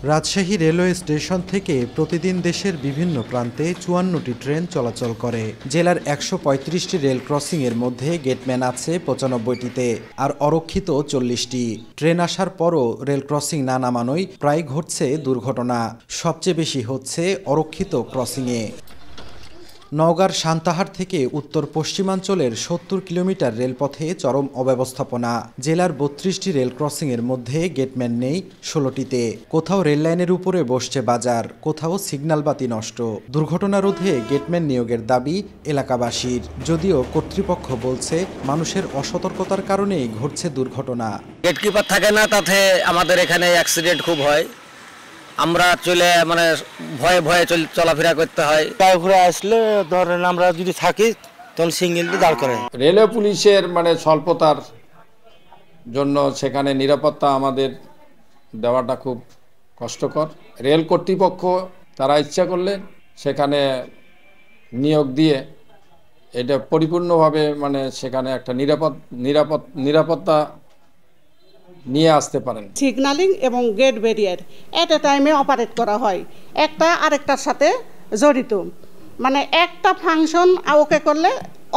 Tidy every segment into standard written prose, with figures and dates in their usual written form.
Rajshahi railway station থেকে প্রতিদিন দেশের বিভিন্ন প্রান্তে ৫৪টি ট্রেন চলাচল করে। জেলার ১৩৫টি রেল ক্রসিংয়ের মধ্যে গেটম্যান আছে ৯৫টিতে, আর অরক্ষিত ৪০টি। ট্রেন আসার পরও রেল ক্রসিং না নামানোয় প্রায় ঘটছে দুর্ঘটনা। সবচেয়ে বেশি হচ্ছে অরক্ষিত ক্রসিংয়ে। নওগাঁর সান্তাহার থেকে উত্তর পশ্চিমাঞ্চলের ৭০ কিলোমিটার রেলপথে চরম অব্যবস্থাপনা। জেলার ৩২টি রেল ক্রসিংয়ের মধ্যে গেটম্যান নেই ১৬টিতে। কোথাও রেললাইনের উপরে বসছে বাজার, কোথাও সিগন্যাল বাতি নষ্ট। দুর্ঘটনা রোধে গেটম্যান নিয়োগের দাবি এলাকাবাসীর, যদিও কর্তৃপক্ষ বলছে মানুষের অসতর্কতার কারণেই ঘটছে দুর্ঘটনা। গেটকিপার থাকে না, তাতে আমাদের এখানে অ্যাক্সিডেন্ট খুব হয়। আমরা ভয়ে ভয়ে চলাফেরা করতে হয়। ঘুরে আসলে ধরেন আমরা যদি থাকি তখন সিঙ্গেলটি দাঁড় করে। রেলওয়ে পুলিশের স্বল্পতার জন্য সেখানে নিরাপত্তা আমাদের দেওয়াটা খুব কষ্টকর। রেল কর্তৃপক্ষ তারা ইচ্ছা করলে সেখানে নিয়োগ দিয়ে এটা পরিপূর্ণভাবে সেখানে একটা নিরাপত্তা নিয়ে আসতে পারেন। সিগন্যালিং এবং গেট ব্যারিয়ার এট এ টাইমে অপারেট করা হয়, একটা আরেকটার সাথে জড়িত। একটা ফাংশন ওকে করলে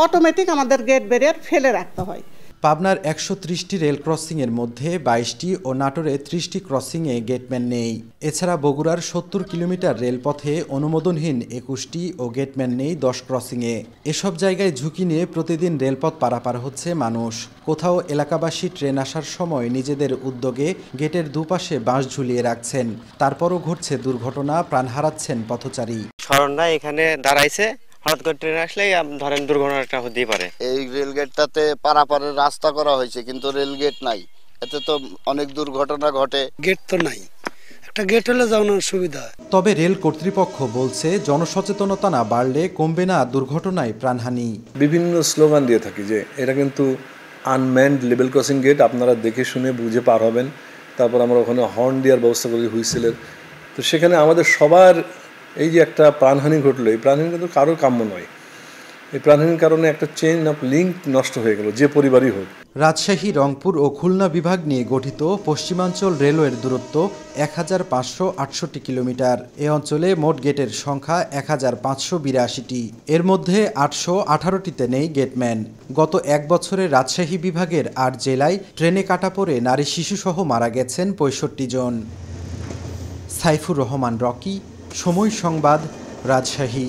অটোমেটিক আমাদের গেট ব্যারিয়ার ফেলে রাখতে হয়। পাবনার ১৩০টি রেল ক্রসিংয়ের মধ্যে ২২টি ও নাটোরে ৩০টি ক্রসিংয়ে গেটম্যান নেই। এছাড়া বগুড়ার ৭০ কিলোমিটার রেলপথে অনুমোদনহীন ২১টি ও গেটম্যান নেই ১০ ক্রসিংয়ে। এসব জায়গায় ঝুঁকি নিয়ে প্রতিদিন রেলপথ পারাপার হচ্ছে মানুষ। কোথাও এলাকাবাসী ট্রেন আসার সময় নিজেদের উদ্যোগে গেটের দুপাশে বাঁশ ঝুলিয়ে রাখছেন। তারপরও ঘটছে দুর্ঘটনা, প্রাণ হারাচ্ছেন পথচারী। সরণরা এখানে দাঁড়াইছে, হঠাৎ করে ট্রেন আসলেই ধরেন দুর্ঘটনাটা হতেই পারে। এই রেলগেটটাতে পারাপারের রাস্তা করা হয়েছে, কিন্তু রেলগেট নাই, এতে তো অনেক দুর্ঘটনা ঘটে। গেট তো নাই, একটা গেট হলে যাওয়ার সুবিধা। তবে রেল কর্তৃপক্ষ বলছে জনসচেতনতা না বাড়লে কমবে না দুর্ঘটনায় প্রাণহানি। বিভিন্ন স্লোগান দিয়ে থাকি যে এটা কিন্তু আনম্যান্ড লেভেল ক্রসিং গেট, আপনারা দেখে শুনে বুঝে পার হবেন। তারপর আমরা ওখানে হর্ন দেওয়ার ব্যবস্থা করি, হুইসেলের। তো সেখানে আমাদের সবার এই যে একটা প্রাণহানি ঘটলো, এই প্রাণহানি কিন্তু কারোর কাম্য নয়। এই প্রাণহানির কারণে একটা চেইন অফ লিঙ্ক নষ্ট হয়ে গেল, যে পরিবারই হোক। রাজশাহী, রংপুর ও খুলনা বিভাগ নিয়ে গঠিত পশ্চিমাঞ্চল রেলওয়ের দূরত্ব ১৫৬৮ কিলোমিটার। এ অঞ্চলে মোট গেটের সংখ্যা ১৫৮২টি। এর মধ্যে ৮১৮টিতে নেই গেটম্যান। গত এক বছরে রাজশাহী বিভাগের ৮ জেলায় ট্রেনে কাটা পড়ে নারী শিশুসহ মারা গেছেন ৬৫ জন। সাইফুর রহমান রকি, সময় সংবাদ, রাজশাহী।